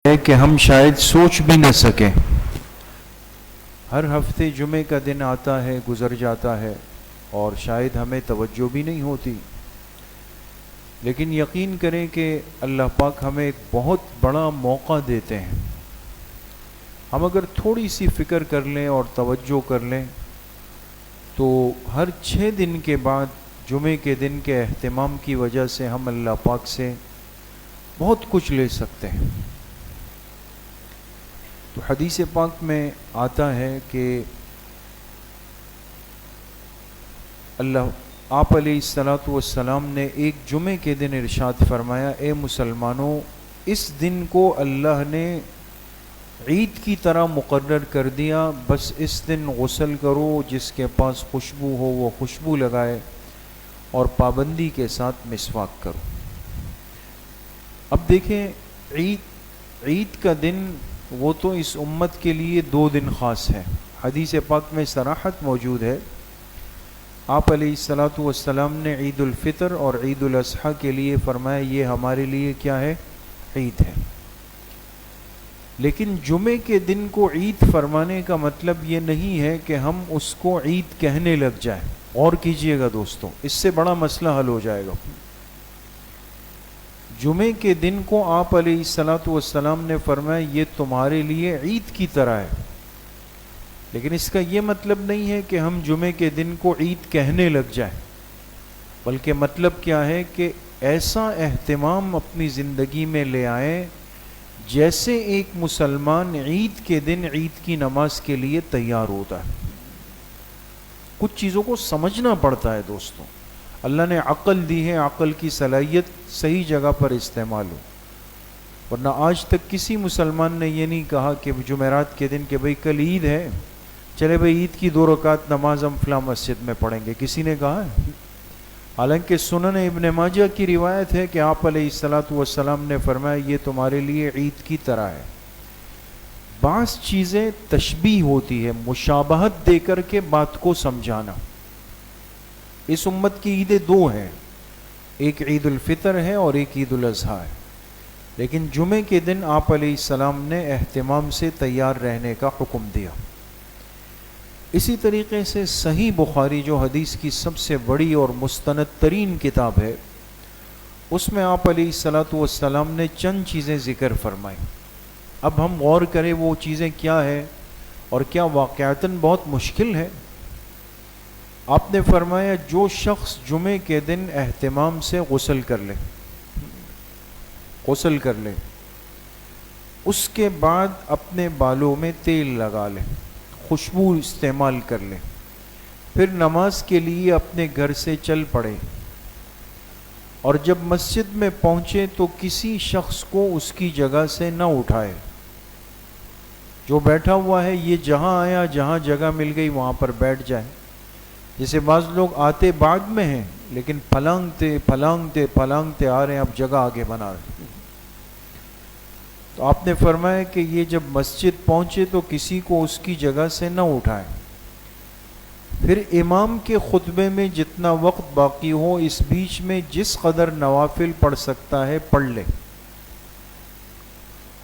ہے کہ ہم شاید سوچ بھی نہ سکیں. ہر ہفتے جمعے کا دن آتا ہے، گزر جاتا ہے، اور شاید ہمیں توجہ بھی نہیں ہوتی. لیکن یقین کریں کہ اللہ پاک ہمیں ایک بہت بڑا موقع دیتے ہیں. ہم اگر تھوڑی سی فکر کر لیں اور توجہ کر لیں تو ہر 6 دن کے بعد جمعے کے دن کے اہتمام کی وجہ سے ہم اللہ پاک سے بہت کچھ لے سکتے ہیں. تو حدیث پاک میں آتا ہے کہ آپ علیہ الصلاۃ والسلام نے ایک جمعے کے دن ارشاد فرمایا، اے مسلمانوں، اس دن کو اللہ نے عید کی طرح مقرر کر دیا، بس اس دن غسل کرو، جس کے پاس خوشبو ہو وہ خوشبو لگائے، اور پابندی کے ساتھ مسواک کرو. اب دیکھیں، عید کا دن وہ تو اس امت کے لیے 2 دن خاص ہے. حدیث پاک میں صراحت موجود ہے. آپ علیہ الصلاۃ والسلام نے عید الفطر اور عید الاضحیٰ کے لیے فرمایا یہ ہمارے لیے کیا ہے؟ عید ہے. لیکن جمعے کے دن کو عید فرمانے کا مطلب یہ نہیں ہے کہ ہم اس کو عید کہنے لگ جائیں. اور کیجئے گا دوستوں، اس سے بڑا مسئلہ حل ہو جائے گا. جمعے کے دن کو آپ علیہ الصلاۃ والسلام نے فرمایا یہ تمہارے لیے عید کی طرح ہے. لیکن اس کا یہ مطلب نہیں ہے کہ ہم جمعے کے دن کو عید کہنے لگ جائیں، بلکہ مطلب کیا ہے کہ ایسا اہتمام اپنی زندگی میں لے آئیں جیسے ایک مسلمان عید کے دن عید کی نماز کے لیے تیار ہوتا ہے. کچھ چیزوں کو سمجھنا پڑتا ہے دوستوں. اللہ نے عقل دی ہے، عقل کی صلاحیت صحیح جگہ پر استعمال ہو. ورنہ آج تک کسی مسلمان نے یہ نہیں کہا کہ جمعرات کے دن کہ بھئی کل عید ہے، چلے بھئی عید کی 2 رکعت نماز ہم فلاں مسجد میں پڑھیں گے. کسی نے کہا ہے؟ حالانکہ سنن ابن ماجہ کی روایت ہے کہ آپ علیہ الصلاۃ والسلام نے فرمایا یہ تمہارے لیے عید کی طرح ہے. بعض چیزیں تشبیہ ہوتی ہے، مشابہت دے کر کے بات کو سمجھانا. اس امت کی عیدیں 2 ہیں، ایک عید الفطر ہے اور ایک عید الاضحیٰ ہے. لیکن جمعے کے دن آپ علیہ السلام نے اہتمام سے تیار رہنے کا حکم دیا. اسی طریقے سے صحیح بخاری جو حدیث کی سب سے بڑی اور مستند ترین کتاب ہے، اس میں آپ علیہ الصلاۃ والسلام نے چند چیزیں ذکر فرمائیں. اب ہم غور کریں وہ چیزیں کیا ہے اور کیا واقعتاً بہت مشکل ہے. آپ نے فرمایا جو شخص جمعے کے دن اہتمام سے غسل کر لے، اس کے بعد اپنے بالوں میں تیل لگا لے، خوشبو استعمال کر لے، پھر نماز کے لیے اپنے گھر سے چل پڑے، اور جب مسجد میں پہنچے تو کسی شخص کو اس کی جگہ سے نہ اٹھائے. جو بیٹھا ہوا ہے یہ جہاں آیا، جہاں جگہ مل گئی وہاں پر بیٹھ جائے. جیسے بعض لوگ آتے بعد میں ہیں لیکن پھلانگتے آ رہے ہیں، اب جگہ آگے بنا رہے ہیں. تو آپ نے فرمایا کہ یہ جب مسجد پہنچے تو کسی کو اس کی جگہ سے نہ اٹھائیں. پھر امام کے خطبے میں جتنا وقت باقی ہو اس بیچ میں جس قدر نوافل پڑھ سکتا ہے پڑھ لے،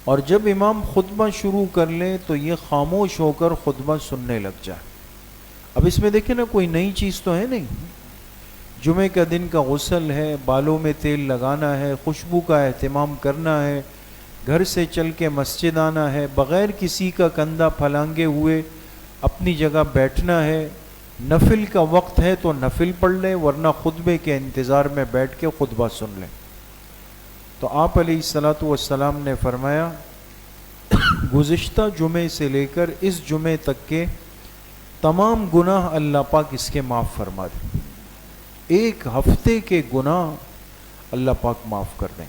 اور جب امام خطبہ شروع کر لے تو یہ خاموش ہو کر خطبہ سننے لگ جائے. اب اس میں دیکھیں نا، کوئی نئی چیز تو ہے نہیں. جمعے کا دن کا غسل ہے، بالوں میں تیل لگانا ہے، خوشبو کا اہتمام کرنا ہے، گھر سے چل کے مسجد آنا ہے، بغیر کسی کا کندھا پھلانگے ہوئے اپنی جگہ بیٹھنا ہے. نفل کا وقت ہے تو نفل پڑھ لیں، ورنہ خطبے کے انتظار میں بیٹھ کے خطبہ سن لیں. تو آپ علیہ الصلاۃ والسلام نے فرمایا گزشتہ جمعے سے لے کر اس جمعے تک کے تمام گناہ اللہ پاک اس کے معاف فرما دیں. 1 ہفتے کے گناہ اللہ پاک معاف کر دیں.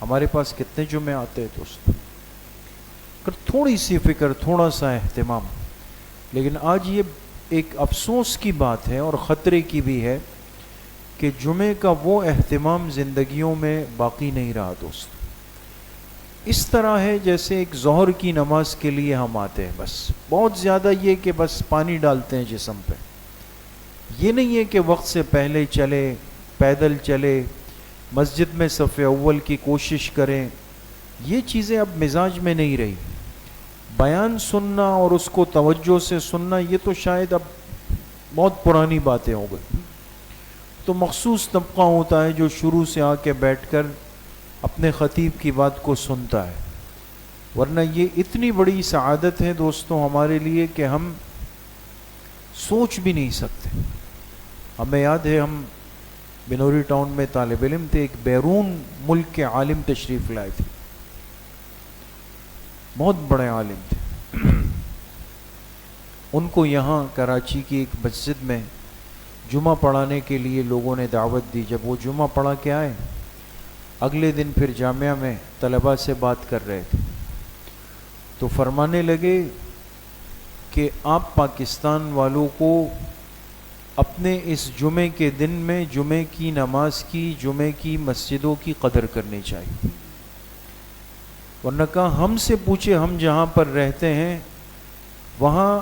ہمارے پاس کتنے جمعے آتے ہیں دوست؟ اگر تھوڑی سی فکر، تھوڑا سا اہتمام. لیکن آج یہ ایک افسوس کی بات ہے اور خطرے کی بھی ہے کہ جمعے کا وہ اہتمام زندگیوں میں باقی نہیں رہا دوست. اس طرح ہے جیسے ایک ظہر کی نماز کے لیے ہم آتے ہیں، بس بہت زیادہ یہ کہ بس پانی ڈالتے ہیں جسم پہ. یہ نہیں ہے کہ وقت سے پہلے چلے، پیدل چلے، مسجد میں صف اول کی کوشش کریں، یہ چیزیں اب مزاج میں نہیں رہی. بیان سننا اور اس کو توجہ سے سننا یہ تو شاید اب بہت پرانی باتیں ہو گئی. تو مخصوص طبقہ ہوتا ہے جو شروع سے آ کے بیٹھ کر اپنے خطیب کی بات کو سنتا ہے. ورنہ یہ اتنی بڑی سعادت ہے دوستوں ہمارے لیے کہ ہم سوچ بھی نہیں سکتے. ہمیں یاد ہے ہم بنوری ٹاؤن میں طالب علم تھے, ایک بیرون ملک کے عالم تشریف لائے تھے, بہت بڑے عالم تھے. ان کو یہاں کراچی کی ایک مسجد میں جمعہ پڑھانے کے لیے لوگوں نے دعوت دی. جب وہ جمعہ پڑھا کے آئے, اگلے دن پھر جامعہ میں طلباء سے بات کر رہے تھے, تو فرمانے لگے کہ آپ پاکستان والوں کو اپنے اس جمعے کے دن میں جمعے کی نماز کی, جمعے کی مسجدوں کی قدر کرنی چاہیے. ورنہ کہا ہم سے پوچھے, ہم جہاں پر رہتے ہیں وہاں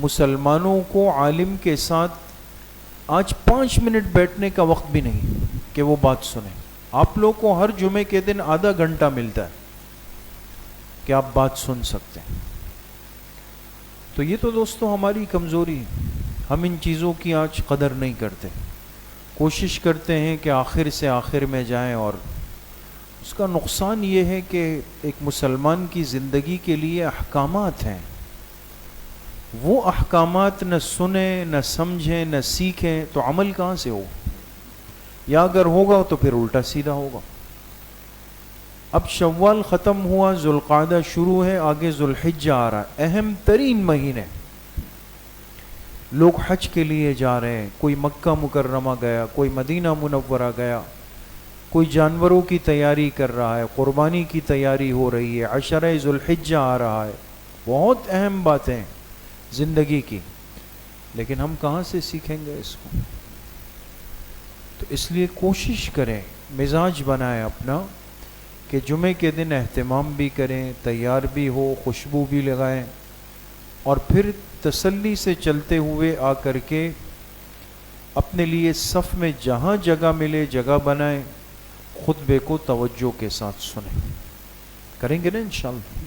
مسلمانوں کو عالم کے ساتھ آج 5 منٹ بیٹھنے کا وقت بھی نہیں کہ وہ بات سنیں. آپ لوگ کو ہر جمعے کے دن آدھا گھنٹہ ملتا ہے کہ آپ بات سن سکتے ہیں. تو یہ تو دوستوں ہماری کمزوری ہے, ہم ان چیزوں کی آج قدر نہیں کرتے. کوشش کرتے ہیں کہ آخر سے آخر میں جائیں, اور اس کا نقصان یہ ہے کہ ایک مسلمان کی زندگی کے لیے احکامات ہیں, وہ احکامات نہ سنیں, نہ سمجھیں, نہ سیکھیں تو عمل کہاں سے ہو؟ یا اگر ہوگا تو پھر الٹا سیدھا ہوگا. اب شوال ختم ہوا, ذوالقعدہ شروع ہے, آگے ذوالحجہ آ رہا ہے, اہم ترین مہینے. لوگ حج کے لیے جا رہے ہیں, کوئی مکہ مکرمہ گیا, کوئی مدینہ منورہ گیا, کوئی جانوروں کی تیاری کر رہا ہے, قربانی کی تیاری ہو رہی ہے, عشرہ ذوالحجہ آ رہا ہے. بہت اہم باتیں زندگی کی, لیکن ہم کہاں سے سیکھیں گے اس کو؟ تو اس لیے کوشش کریں, مزاج بنائیں اپنا کہ جمعے کے دن اہتمام بھی کریں, تیار بھی ہو, خوشبو بھی لگائیں, اور پھر تسلی سے چلتے ہوئے آ کر کے اپنے لیے صف میں جہاں جگہ ملے جگہ بنائیں, خطبے کو توجہ کے ساتھ سنیں. کریں گے نا انشاءاللہ.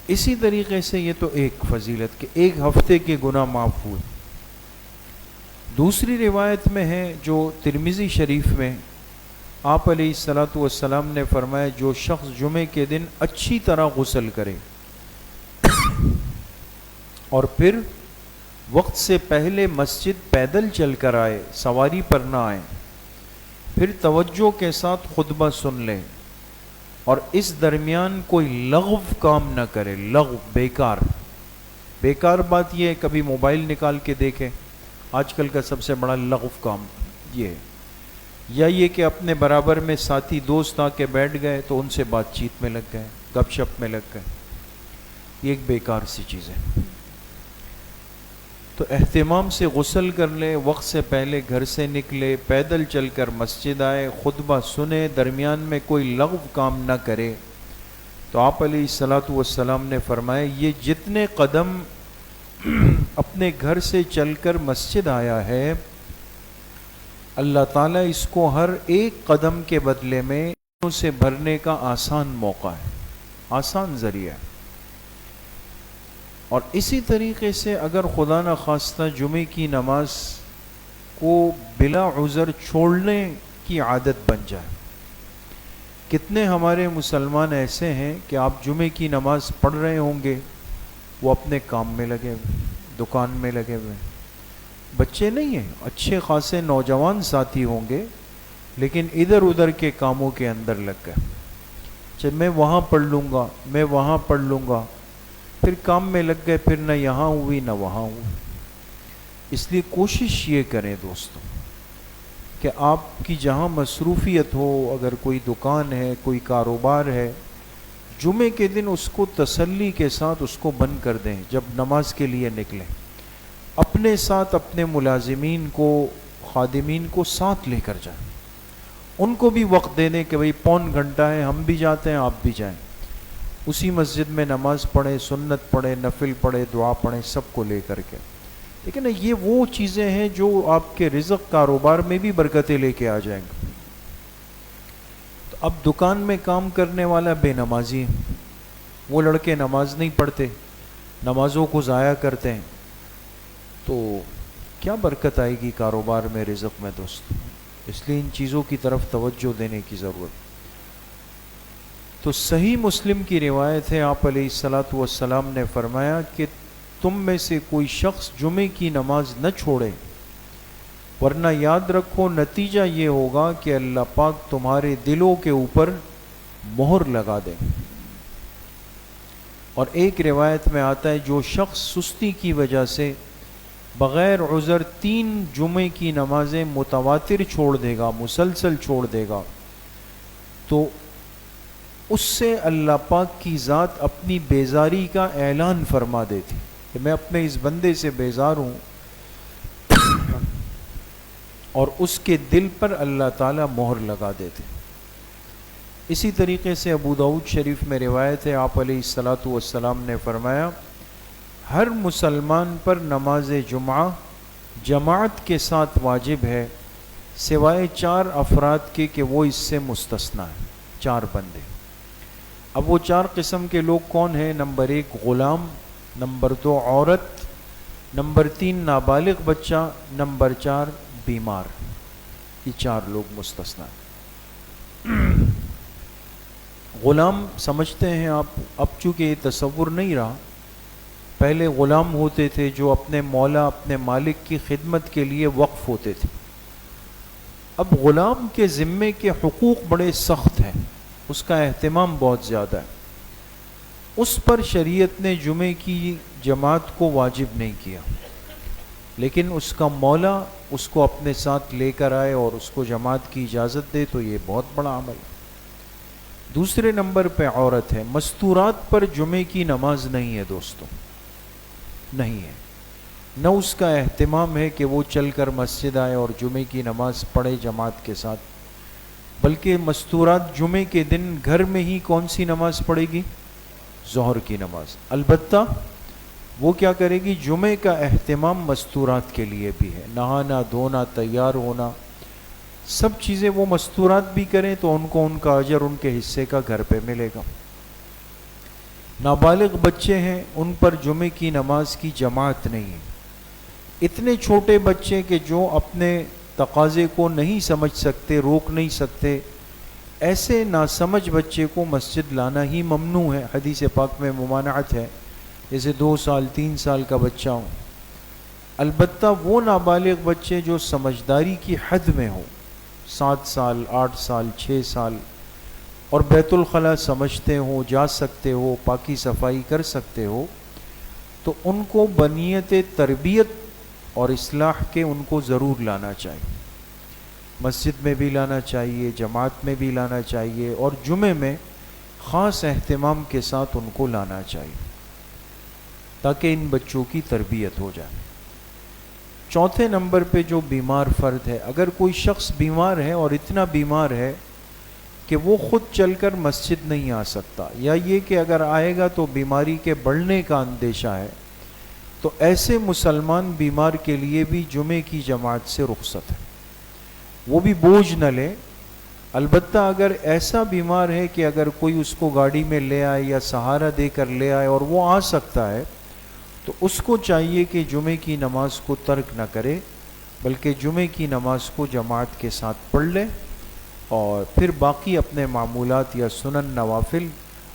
اسی طریقے سے یہ تو ایک فضیلت کہ ایک ہفتے کے گناہ معاف ہوئے. دوسری روایت میں ہے جو ترمذی شریف میں, آپ علیہ الصلاۃ والسلام نے فرمایا جو شخص جمعے کے دن اچھی طرح غسل کرے اور پھر وقت سے پہلے مسجد پیدل چل کر آئے, سواری پر نہ آئے, پھر توجہ کے ساتھ خطبہ سن لے, اور اس درمیان کوئی لغو کام نہ کرے. لغو بیکار, بیکار بات یہ ہے کبھی موبائل نکال کے دیکھیں, آج کل کا سب سے بڑا لغو کام یہ ہے. یا یہ کہ اپنے برابر میں ساتھی دوست آ کے بیٹھ گئے تو ان سے بات چیت میں لگ گئے, گپ شپ میں لگ گئے, یہ ایک بیکار سی چیز ہے. تو اہتمام سے غسل کر لے, وقت سے پہلے گھر سے نکلے, پیدل چل کر مسجد آئے, خطبہ سنے, درمیان میں کوئی لغو کام نہ کرے. تو آپ علیہ الصلاۃ والسلام نے فرمایا یہ جتنے قدم اپنے گھر سے چل کر مسجد آیا ہے, اللہ تعالیٰ اس کو ہر ایک قدم کے بدلے میں سے بھرنے کا آسان موقع ہے, آسان ذریعہ ہے. اور اسی طریقے سے اگر خدا نخواستہ جمعے کی نماز کو بلا عذر چھوڑنے کی عادت بن جائے. کتنے ہمارے مسلمان ایسے ہیں کہ آپ جمعے کی نماز پڑھ رہے ہوں گے, وہ اپنے کام میں لگے ہوئے, دکان میں لگے ہوئے. بچے نہیں ہیں, اچھے خاصے نوجوان ساتھی ہوں گے, لیکن ادھر ادھر کے کاموں کے اندر لگ گئے. چل میں وہاں پڑھ لوں گا, میں وہاں پڑھ لوں گا, پھر کام میں لگ گئے, پھر نہ یہاں ہوئی نہ وہاں ہوئی. اس لیے کوشش یہ کریں دوستوں کہ آپ کی جہاں مصروفیت ہو, اگر کوئی دکان ہے, کوئی کاروبار ہے, جمعے کے دن اس کو تسلی کے ساتھ اس کو بند کر دیں. جب نماز کے لیے نکلیں اپنے ساتھ اپنے ملازمین کو, خادمین کو ساتھ لے کر جائیں, ان کو بھی وقت دے دیں کہ بھئی پون گھنٹہ ہے, ہم بھی جاتے ہیں آپ بھی جائیں, اسی مسجد میں نماز پڑھیں, سنت پڑھیں, نفل پڑھیں, دعا پڑھیں, سب کو لے کر کے. لیکن یہ وہ چیزیں ہیں جو آپ کے رزق کاروبار میں بھی برکتیں لے کے آ جائیں گے. تو اب دکان میں کام کرنے والا بے نمازی ہے، وہ لڑکے نماز نہیں پڑھتے، نمازوں کو ضائع کرتے ہیں، تو کیا برکت آئے گی کاروبار میں، رزق میں دوست؟ اس لیے ان چیزوں کی طرف توجہ دینے کی ضرورت۔ تو صحیح مسلم کی روایت ہے، آپ علیہ الصلاۃ والسلام نے فرمایا کہ تم میں سے کوئی شخص جمعے کی نماز نہ چھوڑے، ورنہ یاد رکھو نتیجہ یہ ہوگا کہ اللہ پاک تمہارے دلوں کے اوپر مہر لگا دے۔ اور ایک روایت میں آتا ہے جو شخص سستی کی وجہ سے بغیر عذر 3 جمعے کی نمازیں متواتر چھوڑ دے گا، مسلسل چھوڑ دے گا، تو اس سے اللہ پاک کی ذات اپنی بیزاری کا اعلان فرما دیتی کہ میں اپنے اس بندے سے بیزار ہوں، اور اس کے دل پر اللہ تعالیٰ مہر لگا دیتے۔ اسی طریقے سے ابو داؤد شریف میں روایت ہے، آپ علیہ الصلاۃ والسلام نے فرمایا ہر مسلمان پر نماز جمعہ جماعت کے ساتھ واجب ہے، سوائے 4 افراد کے کہ وہ اس سے مستثنیٰ ہیں، 4 بندے۔ اب وہ 4 قسم کے لوگ کون ہیں؟ نمبر 1 غلام، نمبر 2 عورت، نمبر 3 نابالغ بچہ، نمبر 4 بیمار۔ یہ 4 لوگ مستثنیٰ ہیں۔ غلام سمجھتے ہیں آپ، اب چونکہ یہ تصور نہیں رہا، پہلے غلام ہوتے تھے جو اپنے مولا، اپنے مالک کی خدمت کے لیے وقف ہوتے تھے۔ اب غلام کے ذمے کے حقوق بڑے سخت ہیں، اس کا اہتمام بہت زیادہ ہے، اس پر شریعت نے جمعے کی جماعت کو واجب نہیں کیا، لیکن اس کا مولا اس کو اپنے ساتھ لے کر آئے اور اس کو جماعت کی اجازت دے تو یہ بہت بڑا عمل ہے۔ دوسرے نمبر پہ عورت ہے، مستورات پر جمعے کی نماز نہیں ہے دوستوں، نہیں ہے، نہ اس کا اہتمام ہے کہ وہ چل کر مسجد آئے اور جمعے کی نماز پڑھے جماعت کے ساتھ، بلکہ مستورات جمعے کے دن گھر میں ہی کون سی نماز پڑھے گی؟ ظہر کی نماز۔ البتہ وہ کیا کرے گی؟ جمعے کا اہتمام مستورات کے لیے بھی ہے، نہانا دھونا تیار ہونا سب چیزیں وہ مستورات بھی کریں تو ان کو ان کا اجر ان کے حصے کا گھر پہ ملے گا۔ نابالغ بچے ہیں ان پر جمعے کی نماز کی جماعت نہیں ہے۔ اتنے چھوٹے بچے کہ جو اپنے تقاضے کو نہیں سمجھ سکتے، روک نہیں سکتے، ایسے ناسمجھ بچے کو مسجد لانا ہی ممنوع ہے، حدیث پاک میں ممانعت ہے، جیسے 2 سال 3 سال کا بچہ ہوں۔ البتہ وہ نابالغ بچے جو سمجھداری کی حد میں ہوں، 7 سال 8 سال 6 سال، اور بیت الخلاء سمجھتے ہو، جا سکتے ہو، پاکی صفائی کر سکتے ہو، تو ان کو بنیت تربیت اور اصلاح کے ان کو ضرور لانا چاہیے، مسجد میں بھی لانا چاہیے، جماعت میں بھی لانا چاہیے، اور جمعے میں خاص اہتمام کے ساتھ ان کو لانا چاہیے تاکہ ان بچوں کی تربیت ہو جائے۔ چوتھے نمبر پہ جو بیمار فرد ہے، اگر کوئی شخص بیمار ہے اور اتنا بیمار ہے کہ وہ خود چل کر مسجد نہیں آ سکتا، یا یہ کہ اگر آئے گا تو بیماری کے بڑھنے کا اندیشہ ہے، تو ایسے مسلمان بیمار کے لیے بھی جمعے کی جماعت سے رخصت ہے، وہ بھی بوجھ نہ لے۔ البتہ اگر ایسا بیمار ہے کہ اگر کوئی اس کو گاڑی میں لے آئے یا سہارا دے کر لے آئے اور وہ آ سکتا ہے، تو اس کو چاہیے کہ جمعے کی نماز کو ترک نہ کرے، بلکہ جمعے کی نماز کو جماعت کے ساتھ پڑھ لے، اور پھر باقی اپنے معمولات یا سنن نوافل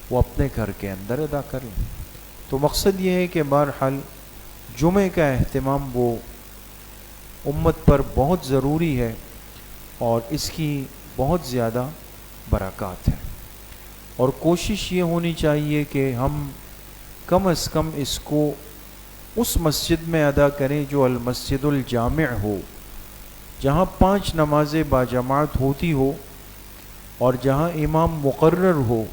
وہ اپنے گھر کے اندر ادا کر لیں۔ تو مقصد یہ ہے کہ بہرحال جمعے کا اہتمام وہ امت پر بہت ضروری ہے اور اس کی بہت زیادہ برکات ہیں، اور کوشش یہ ہونی چاہیے کہ ہم کم از کم اس کو اس مسجد میں ادا کریں جو المسجد الجامع ہو، جہاں 5 نمازیں باجماعت ہوتی ہو اور جہاں امام مقرر ہو،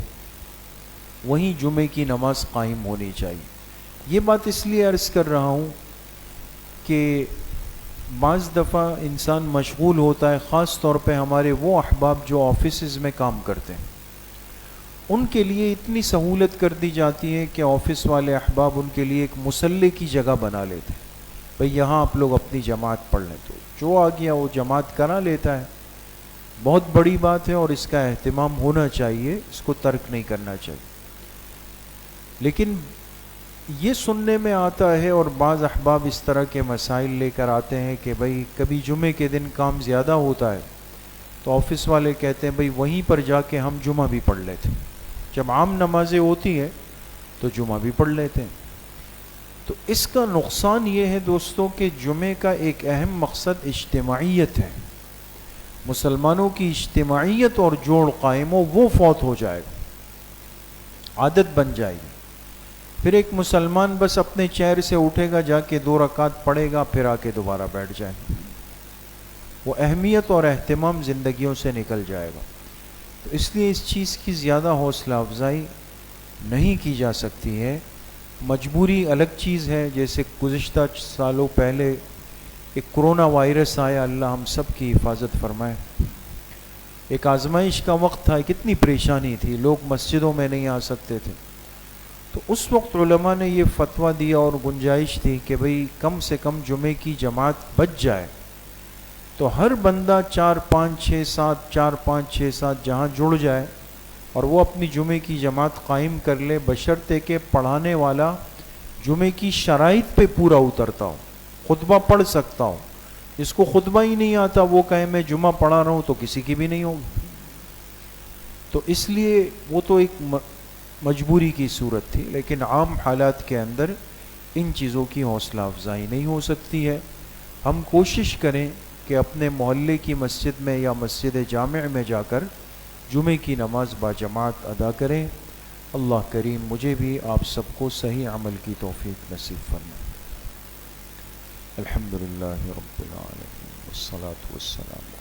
وہیں جمعے کی نماز قائم ہونی چاہیے۔ یہ بات اس لیے عرض کر رہا ہوں کہ بعض دفعہ انسان مشغول ہوتا ہے، خاص طور پہ ہمارے وہ احباب جو آفیسز میں کام کرتے ہیں، ان کے لیے اتنی سہولت کر دی جاتی ہے کہ آفس والے احباب ان کے لیے ایک مصلی کی جگہ بنا لیتے ہیں، بھئی یہاں آپ لوگ اپنی جماعت پڑھ لیں، تو جو آ گیا وہ جماعت کرا لیتا ہے۔ بہت بڑی بات ہے اور اس کا اہتمام ہونا چاہیے، اس کو ترک نہیں کرنا چاہیے. لیکن یہ سننے میں آتا ہے اور بعض احباب اس طرح کے مسائل لے کر آتے ہیں کہ بھائی کبھی جمعے کے دن کام زیادہ ہوتا ہے تو آفس والے کہتے ہیں بھائی وہیں پر جا کے ہم جمعہ بھی پڑھ لیتے ہیں، جب عام نمازیں ہوتی ہیں تو جمعہ بھی پڑھ لیتے ہیں. تو اس کا نقصان یہ ہے دوستوں کہ جمعے کا ایک اہم مقصد اجتماعیت ہے، مسلمانوں کی اجتماعیت اور جوڑ قائم ہو، وہ فوت ہو جائے گا، عادت بن جائے گی. پھر ایک مسلمان بس اپنے چیئر سے اٹھے گا، جا کے 2 رکعت پڑھے گا، پھر آ کے دوبارہ بیٹھ جائے گا، وہ اہمیت اور اہتمام زندگیوں سے نکل جائے گا. تو اس لیے اس چیز کی زیادہ حوصلہ افزائی نہیں کی جا سکتی ہے. مجبوری الگ چیز ہے، جیسے گزشتہ سالوں پہلے ایک کرونا وائرس آیا، اللہ ہم سب کی حفاظت فرمائے. ایک آزمائش کا وقت تھا، کتنی پریشانی تھی، لوگ مسجدوں میں نہیں آ سکتے تھے. تو اس وقت علماء نے یہ فتویٰ دیا اور گنجائش تھی کہ بھئی کم سے کم جمعے کی جماعت بچ جائے. تو ہر بندہ 4 5 6 7 4 5 6 7 جہاں جڑ جائے اور وہ اپنی جمعے کی جماعت قائم کر لے، بشرطے کہ پڑھانے والا جمعے کی شرائط پہ پورا اترتا ہو، خطبہ پڑھ سکتا ہو. جس کو خطبہ ہی نہیں آتا وہ کہے میں جمعہ پڑھا رہا ہوں تو کسی کی بھی نہیں ہوگی. تو اس لیے وہ تو ایک مجبوری کی صورت تھی، لیکن عام حالات کے اندر ان چیزوں کی حوصلہ افزائی نہیں ہو سکتی ہے. ہم کوشش کریں کہ اپنے محلے کی مسجد میں یا مسجد جامع میں جا کر جمعے کی نماز باجماعت ادا کریں. اللہ کریم مجھے بھی آپ سب کو صحیح عمل کی توفیق نصیب فرمائے. الحمدللہ رب العالمین والصلاة والسلام.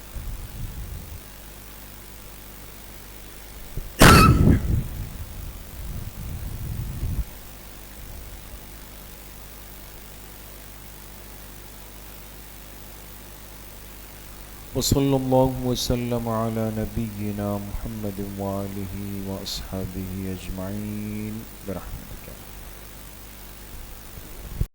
وصلی اللہ وسلم علی نبینا محمد وآلہ واصحابہ اجمعین برحمتہ.